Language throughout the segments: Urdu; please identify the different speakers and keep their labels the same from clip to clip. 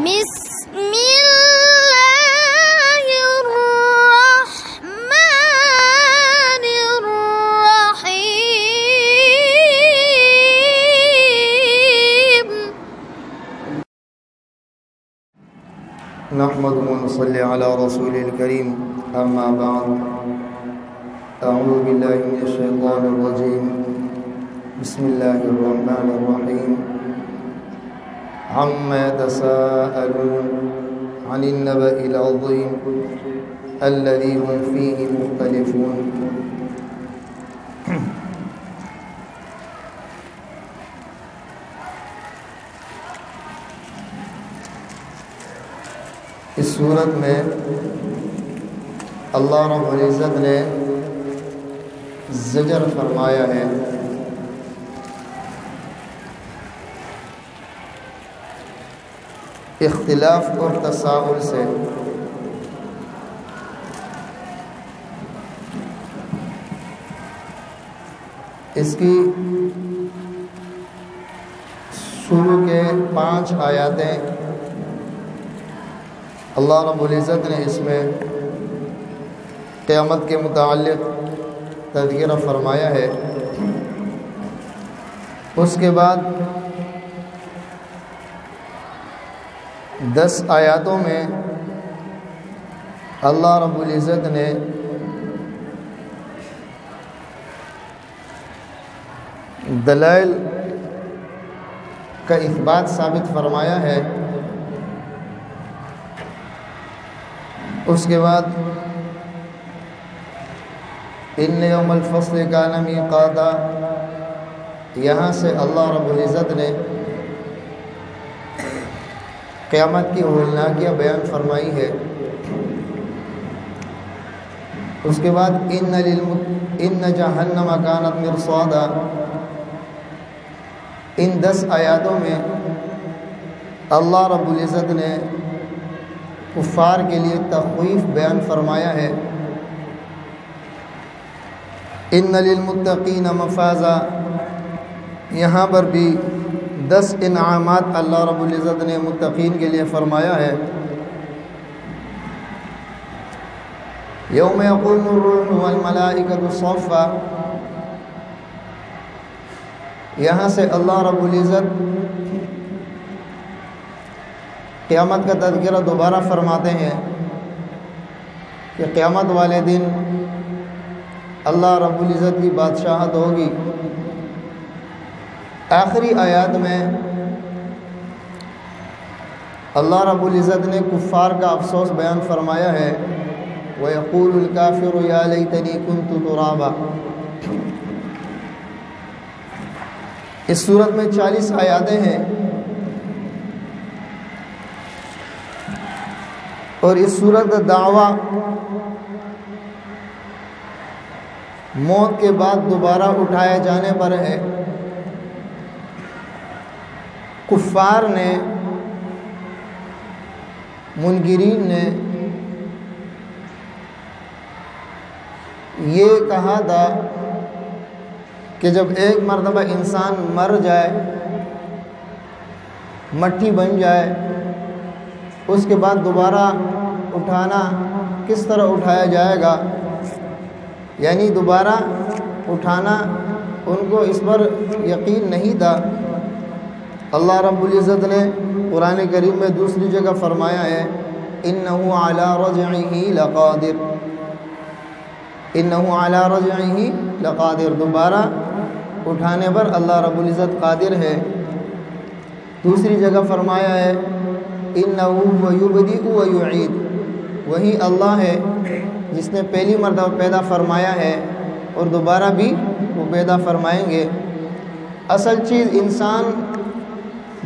Speaker 1: بسم الله الرحمن الرحيم.
Speaker 2: نحمده ونصلي على رسول الكريم. أما بعد، أعوذ بالله من الشيطان الرجيم. بسم الله الرحمن الرحيم. عما يتساءلون عن النبأ العظيم الذي هم فيه مختلفون. اس صورت میں اللہ رب العزت نے زجر فرمایا ہے اختلاف اور تساؤل سے. اس کی شروع کے 5 آیاتیں اللہ رب العزت نے اس میں قیامت کے متعلق تذکرہ فرمایا ہے. اس کے بعد 10 آیاتوں میں اللہ رب العزت نے دلائل کا اثبات ثابت فرمایا ہے. اس کے بعد ان یوم الفصل کان میقاتا، یہاں سے اللہ رب العزت نے قیامت کی ہولناکیہ بیان فرمائی ہے. اس کے بعد ان جہنم کانت مرصادا. ان 10 آیاتوں میں اللہ رب العزت نے کفار کے لیے تخویف بیان فرمایا ہے. ان للمتقین مفازا، یہاں پر بھی 10 انعامات اللہ رب العزت نے متقین کے لیے فرمایا ہے. یوم یقوم الروح والملائکۃ صفا، یہاں سے اللہ رب العزت قیامت کا تذکرہ دوبارہ فرماتے ہیں کہ قیامت والے دن اللہ رب العزت کی بادشاہت ہوگی. آخری آیات میں اللہ رب العزت نے کفار کا افسوس بیان فرمایا ہے. وَيَقُولُ الْكَافِرُ يَا لَيْتَنِي كُنْتُ تُرَابًا. اس صورت میں 40 آیاتیں ہیں اور اس صورت کا دعویٰ موت کے بعد دوبارہ اٹھائے جانے پر ہے. کفار نے، منکرین نے یہ کہا تھا کہ جب ایک مرتبہ انسان مر جائے، مٹی بن جائے، اس کے بعد دوبارہ اٹھانا کس طرح اٹھایا جائے گا، یعنی دوبارہ اٹھانا ان کو اس پر یقین نہیں تھا. اللہ رب العزت نے قرآن کریم میں دوسری جگہ فرمایا ہے اِنَّهُ عَلَى رَجْعِهِ لَقَادِرٌ. اِنَّهُ عَلَى رَجْعِهِ لَقَادِرٌ، دوبارہ اٹھانے پر اللہ رب العزت قادر ہے. دوسری جگہ فرمایا ہے اِنَّهُ هُوَ يُبْدِئُ وَيُعِيدُ، وہی اللہ ہے جس نے پہلی مرتبہ پیدا فرمایا ہے اور دوبارہ بھی وہ پیدا فرمائیں گے. اصل چیز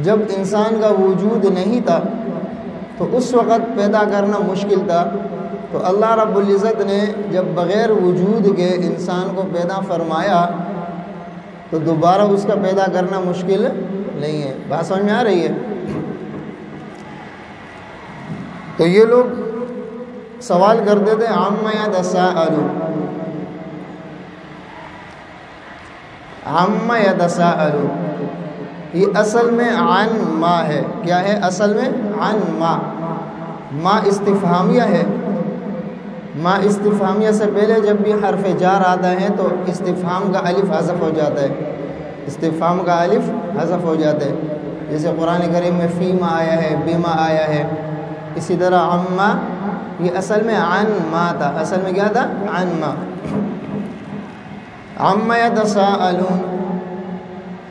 Speaker 2: جب انسان کا وجود نہیں تھا تو اس وقت پیدا کرنا مشکل تھا. تو اللہ رب العزت نے جب بغیر وجود کے انسان کو پیدا فرمایا تو دوبارہ اس کا پیدا کرنا مشکل نہیں ہے. بات سمجھ میں آ رہی ہے؟ تو یہ لوگ سوال کرتے تھے عَمَّ يَتَسَاءَلُونَ، عَمَّ يَتَسَاءَلُونَ، یہ اصل میں عن ما ہے. کیا ہے اصل میں؟ عن ما. ما استفہامیہ ہے. ما استفہامیہ سے پہلے جب بھی حرف جار آتا ہے تو استفہام کا الف حذف ہو جاتا ہے. استفہام کا الف حذف ہو جاتا ہے. جیسے قرآن کریم میں فیما آیا ہے، بیما آیا ہے. اسی طرح عما، یہ اصل میں عن ما تھا. اصل میں کیا تھا؟ عن ما. عما یتساءلون،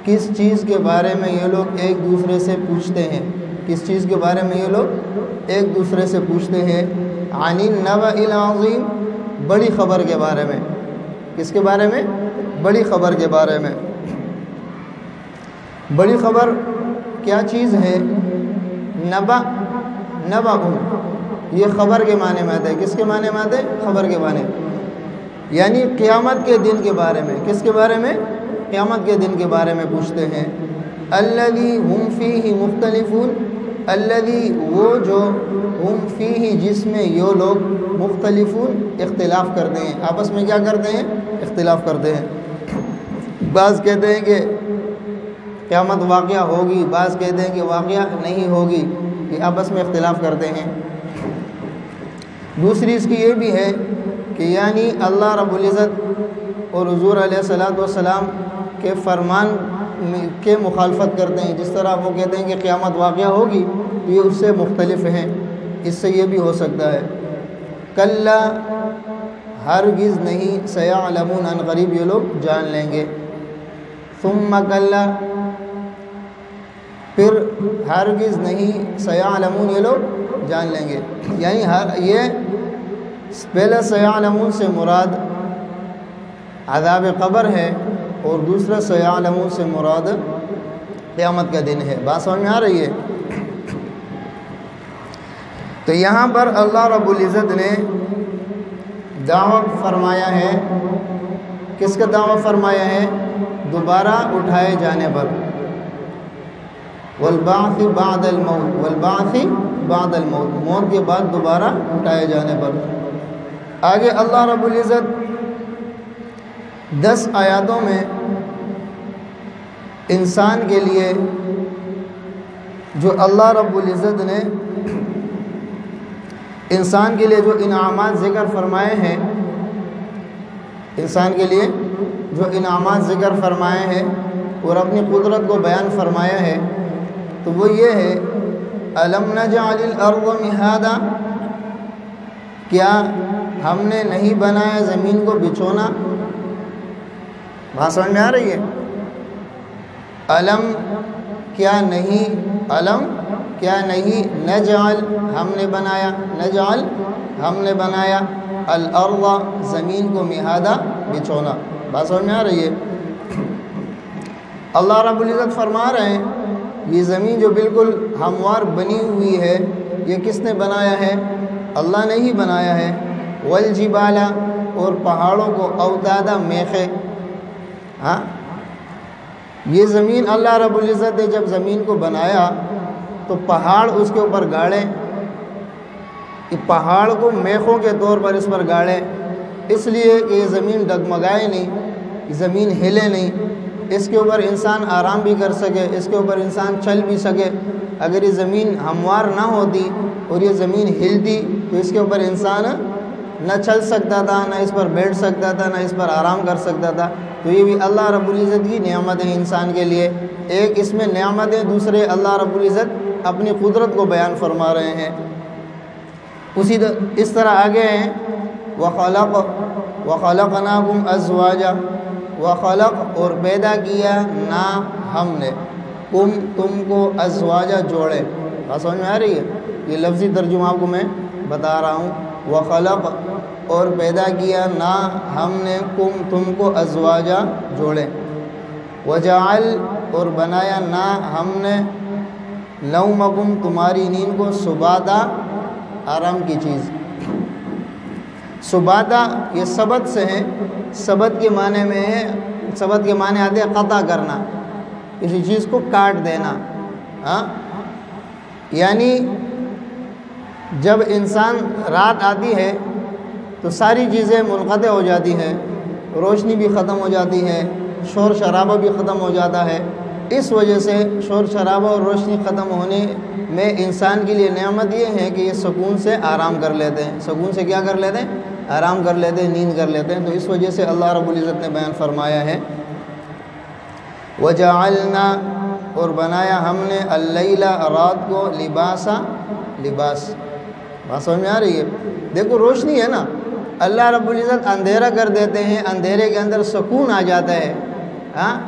Speaker 2: کس چیز کے بارے میں یہ لوگ ایک دوسرے سے پوچھتے ہیں. کس چیز کے بارے میں یہ لوگ ایک دوسرے سے پوچھتے ہیں؟ عن النبأ العظیم، بڑی خبر کے بارے میں. کس کے بارے میں؟ بڑی خبر کے بارے میں. بڑی خبر کیا چیز ہے؟ نبأ. نبأ یہ خبر کے معنی میں آتا ہے. کس کے معنی میں آتا ہے؟ خبر کے معنی. یعنی قیامت کے دن کے بارے میں. کس کے بارے میں؟ قیامت کے دن کے بارے میں پوچھتے ہیں. الذی ہم فیہ مختلفون، الذی وہ جو، ہم فیہ جس میں یہ لوگ، مختلفون اختلاف کرتے ہیں. آپس میں کیا کرتے ہیں؟ اختلاف کرتے ہیں. بعض کہتے ہیں کہ قیامت واقعہ ہوگی، بعض کہتے ہیں کہ واقعہ نہیں ہوگی. یہ آپس میں اختلاف کرتے ہیں. دوسری اس کی یہ بھی ہے کہ یعنی اللہ رب العزت اور حضور علیہ الصلوۃ والسلام کے فرمان کے مخالفت کرتے ہیں. جس طرح وہ کہتے ہیں کہ قیامت واقعہ ہوگی، یہ اس سے مختلف ہیں. اس سے یہ بھی ہو سکتا ہے. کلا، ہرگز نہیں، سیعلمون، ان قریب یہ لوگ جان لیں گے. ثم کلا، پھر ہرگز نہیں، سیعلمون یہ لوگ جان لیں گے. یعنی یہ پہلا سیعلمون سے مراد عذاب قبر ہے، اور دوسرا سیعلمون سے مراد قیامت کا دن ہے. بات سمجھ میں آ رہی ہے؟ تو یہاں پر اللہ رب العزت نے دعویٰ فرمایا ہے. کس کا دعویٰ فرمایا ہے؟ دوبارہ اٹھائے جانے پر. والبعث بعد الموت، والبعث بعد الموت، موت کے بعد دوبارہ اٹھائے جانے پر. آگے اللہ رب العزت 10 آیاتوں میں انسان کے لیے جو اللہ رب العزت نے انسان کے لیے جو انعامات ذکر فرمائے ہیں، انسان کے لیے جو انعامات ذکر فرمائے ہیں اور اپنی قدرت کو بیان فرمایا ہے، تو وہ یہ ہے الم نجعل الارض مہادا، کیا ہم نے نہیں بنایا زمین کو بچھونا. بات سمجھ میں آ رہی ہے؟ علم کیا نہیں، علم کیا نہیں، نجعل ہم نے بنایا، نجعل ہم نے بنایا، الارض زمین کو مہادا بچھونا. بات سمجھ میں آ رہی ہے؟ اللہ رب العزت فرما رہے ہیں یہ زمین جو بالکل ہموار بنی ہوئی ہے، یہ کس نے بنایا ہے؟ اللہ نے ہی بنایا ہے. والجبال، اور پہاڑوں کو، اوتادا میخے. ہاں، یہ زمین اللہ رب العزت نے جب زمین کو بنایا تو پہاڑ اس کے اوپر گاڑے، پہاڑ کو میخوں کے طور پر اس پر گاڑے، اس لیے کہ یہ زمین ڈگمگائے نہیں، زمین ہلے نہیں، اس کے اوپر انسان آرام بھی کر سکے، اس کے اوپر انسان چل بھی سکے. اگر یہ زمین ہموار نہ ہوتی اور یہ زمین ہلتی تو اس کے اوپر انسان نہ چل سکتا تھا، نہ اس پر بیٹھ سکتا تھا، نہ اس پر آرام کر سکتا تھا. تو یہ بھی اللہ رب العزت کی نعمت ہے انسان کے لیے. ایک اس میں نعمت ہے، دوسرے اللہ رب العزت اپنی قدرت کو بیان فرما رہے ہیں. اس طرح آگے ہیں وَخَلَقْنَاكُمْ أَزْوَاجًا، وَخَلَق اور پیدا کیا، نا ہم نے، تم کو، ازواجا جوڑے. بات سمجھ میں آ رہی ہے؟ یہ لفظی ترجمہ آپ کو میں بتا رہا ہوں. وَخَلَق اور پیدا کیا، نا ہم نے، تم کو، ازواجا جوڑے. وَجَعَلْ اور بنایا، نا ہم نے، نومکم تمہاری نیند کو، سباتا آرام کی چیز. سباتا یہ سبت سے ہے. سبت کے معنی میں ہے، سبت کے معنی آتے ہیں قطع کرنا، کسی چیز کو کاٹ دینا. ہاں، یعنی جب انسان رات آتی ہے تو ساری چیزیں منقطع ہو جاتی ہیں، روشنی بھی ختم ہو جاتی ہے، شور شرابہ بھی ختم ہو جاتا ہے. اس وجہ سے شور شرابہ اور روشنی ختم ہونے میں انسان کے لیے نعمت یہ ہے کہ یہ سکون سے آرام کر لیتے ہیں. سکون سے کیا کر لیتے ہیں؟ آرام کر لیتے ہیں، نیند کر لیتے ہیں. تو اس وجہ سے اللہ رب العزت نے بیان فرمایا ہے وَجَعَلْنَا، اور بنایا ہم نے اللیل، رات کو، لباسا، لباس. بات سمجھ میں آ رہی ہے؟ دیکھو روشنی ہے نا، اللہ رب العزت اندھیرا کر دیتے ہیں، اندھیرے کے اندر سکون آ جاتا ہے.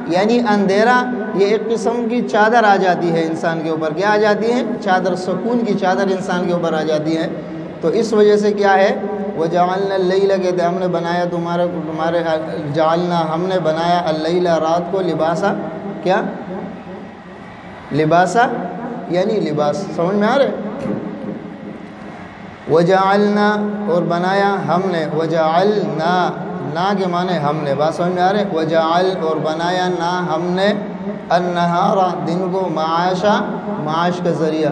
Speaker 2: یعنی اندھیرا یہ ایک قسم کی چادر آ جاتی ہے انسان کے اوپر. کیا آ جاتی ہے؟ چادر، سکون کی چادر انسان کے اوپر آ جاتی ہے. تو اس وجہ سے کیا ہے وَجَعَلْنَا اللَّيْلَ، کہتے ہم نے بنایا تمہارے جعلنا، ہم نے بنایا اللیل، رات کو، لباسا، کیا؟ لباسا یعنی لباس. سمجھ میں آ رہے؟ وَجَعَلْنَا، اور بنایا ہم نے، وَجَعَلْنَا، نا کے معنی ہم نے. بات سمجھ میں آ رہے؟ وَجَعَل، اور بنایا نا ہم نے، النہار، دن کو، معاشا، معاش کا ذریعہ.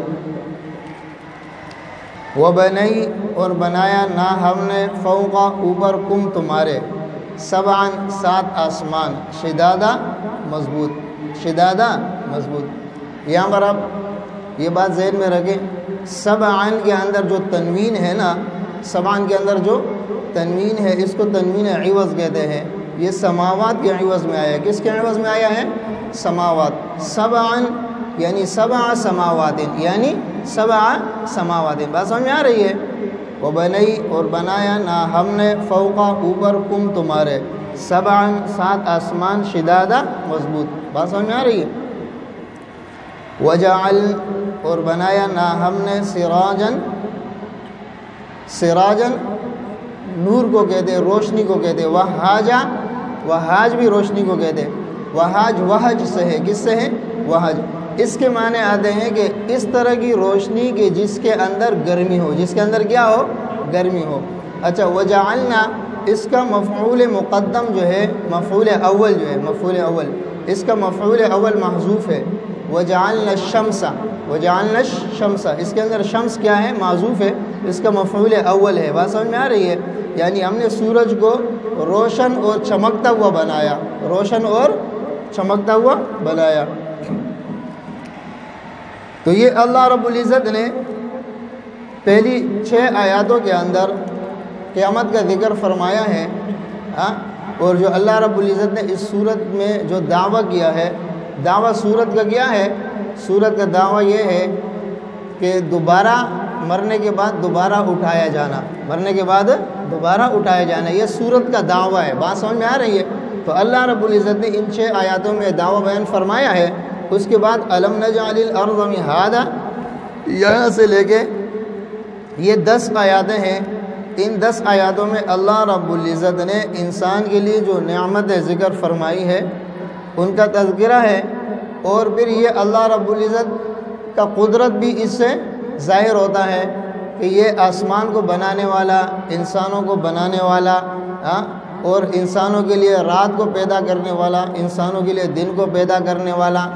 Speaker 2: وَبَنَئی، اور بنایا نا ہم نے، فوقا، اوپر، کم تمہارے، سبعاً، 7 آسمان، شدادہ، مضبوط، شدادہ، مضبوط. یہاں پر آپ یہ بات ذہن میں رکھیں، سبعاً کے اندر جو تنوین ہے نا، سبعاً کے اندر جو تنوین ہے اس کو تنوین عوض کہتے ہیں. یہ سماوات کے عوض میں آیا ہے. کس کے عوض میں آیا ہے؟ سماوات. سبعاً یعنی 7 سماوات، یعنی 7 سماوات. بات سمجھ میں آ رہی ہے؟ وَبَنَئی، اور بنایا نا ہم نے، فوقا، اوپر، کم تمہارے، سبعاً، 7 آسمان، شدادہ، مضبوط. بات سمجھ میں آ رہی ہے؟ وَجَعَل، اور بنایا نا ہم نے، سراجن، سراجن نور کو کہتے، روشنی کو کہتے. وہاجا، وہاج بھی روشنی کو کہتے. وہاج وہج سے ہے. کس سے ہے؟ وہج. اس کے معنی آتے ہیں کہ اس طرح کی روشنی کہ جس کے اندر گرمی ہو، جس کے اندر کیا ہو؟ گرمی ہو. اچھا، وجعلنا، اس کا مفعول مقدم جو ہے، مفعول اول جو ہے، مفعول اول، اس کا مفعول اول محذوف ہے. وجعلنا الشمس، وجعلنا الشمس، اس کے اندر شمس کیا ہے؟ معذوف ہے، اس کا مفعول اول ہے. بات سمجھ میں آ رہی ہے؟ یعنی ہم نے سورج کو روشن اور چمکتا ہوا بنایا، روشن اور چمکتا ہوا بنایا. تو یہ اللہ رب العزت نے پہلی 6 آیاتوں کے اندر قیامت کا ذکر فرمایا ہے. اور جو اللہ رب العزت نے اس صورت میں جو دعویٰ کیا ہے، دعویٰ صورت کا کیا ہے؟ صورت کا دعویٰ یہ ہے کہ دوبارہ مرنے کے بعد دوبارہ اٹھایا جانا، مرنے کے بعد دوبارہ اٹھایا جانا، یہ صورت کا دعویٰ ہے. بات سمجھ میں آ رہی ہے؟ تو اللہ رب العزت نے ان 6 آیاتوں میں دعویٰ بیان فرمایا ہے. اس کے بعد الم نجعل الارض مہادا، یہاں سے لے کے یہ 10 آیاتیں ہیں. ان 10 آیاتوں میں اللہ رب العزت نے انسان کے لیے جو نعمت ذکر فرمائی ہے ان کا تذکرہ ہے. اور پھر یہ اللہ رب العزت کا قدرت بھی اس سے ظاہر ہوتا ہے کہ یہ آسمان کو بنانے والا، انسانوں کو بنانے والا، اور انسانوں کے لیے رات کو پیدا کرنے والا، انسانوں کے لیے دن کو پیدا کرنے والا،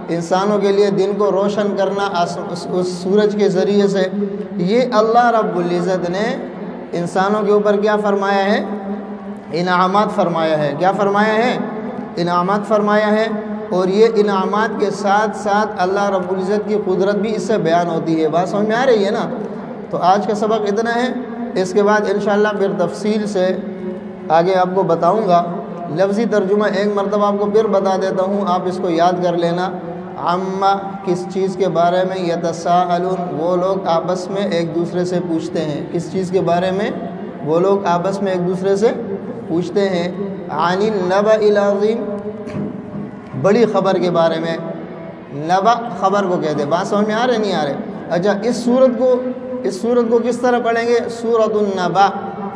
Speaker 2: انسانوں کے لیے دن کو روشن کرنا اس سورج کے ذریعے سے. یہ اللہ رب العزت نے انسانوں کے اوپر کیا فرمایا ہے؟ انعامات فرمایا ہے. کیا فرمایا ہے؟ انعامات فرمایا ہے. اور یہ انعامات کے ساتھ ساتھ اللہ رب العزت کی قدرت بھی اس سے بیان ہوتی ہے. بات سمجھ میں آ رہی ہے نا؟ تو آج کا سبق اتنا ہے. اس کے بعد انشاءاللہ پھر تفصیل سے آگے آپ کو بتاؤں گا. لفظی ترجمہ ایک مرتبہ آپ کو پھر بتا دیتا ہوں، آپ اس کو یاد کر لینا. عما، کس چیز کے بارے میں، یتساءلون، وہ لوگ آپس میں ایک دوسرے سے پوچھتے ہیں. کس چیز کے بارے میں؟ وہ لوگ آپس میں ایک دوسرے سے پوچھتے ہیں. عن النبأ العظیم، بڑی خبر کے بارے میں. نبأ خبر کو کہتے. بات سمجھ میں آ رہے نہیں آ رہے؟ اچھا، اس سورت کو کس طرح پڑھیں گے؟ سورۃ النبأ،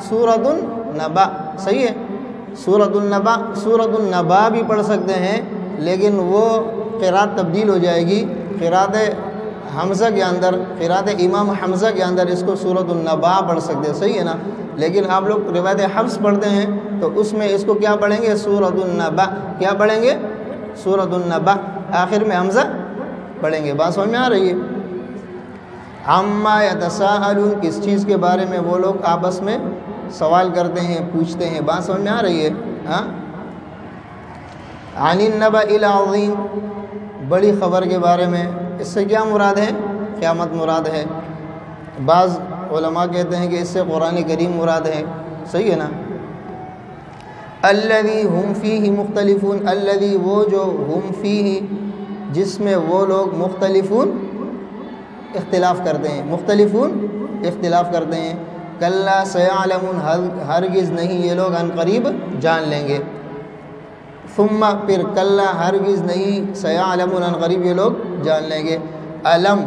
Speaker 2: سورۃ النبأ. صحیح ہے؟ سورۃ النبأ، سورۃ النبأ بھی پڑھ سکتے ہیں، لیکن وہ قرات تبدیل ہو جائے گی. قرات حمزہ کے اندر، قرات امام حمزہ کے اندر اس کو سورۃ النبأ پڑھ سکتے ہیں. صحیح ہے نا؟ لیکن آپ لوگ روایت حفص پڑھتے ہیں تو اس میں اس کو کیا پڑھیں گے؟ سورۃ النبأ. کیا پڑھیں گے؟ سورۃ النبأ. آخر میں حمزہ پڑھیں گے. بات سمجھ میں آ رہی ہے؟ عما یتساءلون، کس چیز کے بارے میں وہ لوگ آپس میں سوال کرتے ہیں، پوچھتے ہیں. بات سمجھ میں آ رہی ہے؟ عن النبأ العظیم، بڑی خبر کے بارے میں. اس سے کیا مراد ہے؟ قیامت مراد ہے. بعض علماء کہتے ہیں کہ اس سے قرآن کریم مراد ہے. صحیح ہے نا. الذی ہم فیہ مختلفون، الذی وہ جو، ہم فیہ جس میں وہ لوگ، مختلفون اختلاف کرتے ہیں، مختلفون اختلاف کرتے ہیں. کلا سیعلمون، ہرگز نہیں یہ لوگ عن قریب جان لیں گے. ثم پھر کلا ہرگز نہیں، سیعلمون عن قریب یہ لوگ جان لیں گے. علم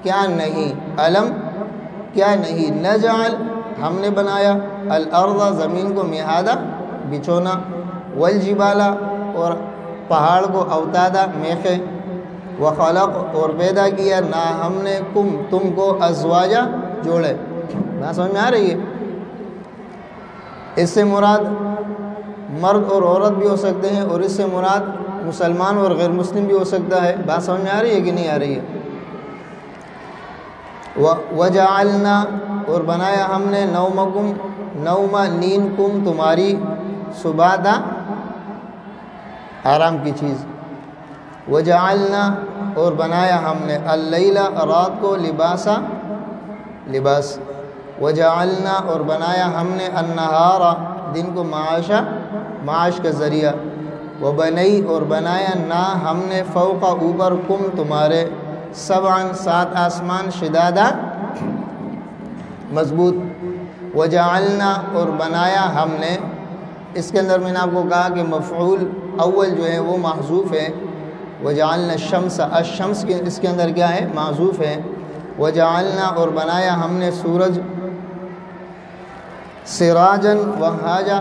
Speaker 2: کیا نہیں، علم کیا نہیں، نجعل ہم نے بنایا، الارض زمین کو، مہادا بچھونا، والجبال اور پہاڑ کو، اوتادا میخے، وخلق اور پیدا کیا، نہ ہم نے، کم تم کو، ازواجا جوڑے. بات سمجھ میں آ رہی ہے؟ اس سے مراد مرد اور عورت بھی ہو سکتے ہیں، اور اس سے مراد مسلمان اور غیر مسلم بھی ہو سکتا ہے. بات سمجھ میں آ رہی ہے کہ نہیں آ رہی ہے؟ وجعلنا اور بنایا ہم نے، نومکم نوم نیند، کم تمہاری، سباتا آرام کی چیز. وجعلنا اور بنایا ہم نے، اللیل رات کو، لباسا لباس. وجعلنا اور بنایا ہم نے، النہار دن کو، معاشا معاش کا ذریعہ. وبنئی اور بنایا، نا ہم نے، فوق اوپر، کم تمہارے، سبعا سات آسمان، شدادا مضبوط. وجعلنا اور بنایا ہم نے، اس کے اندر میں نے آپ کو کہا کہ مفعول اول جو ہے وہ محذوف ہے. وجعلنا الشمس، الشمس کے اس کے اندر کیا ہے؟ محذوف ہے. وجعلنا اور بنایا ہم نے، سورج، سراجن وہاجا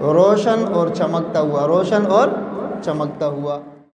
Speaker 2: روشن اور چمکتا ہوا، روشن اور چمکتا ہوا.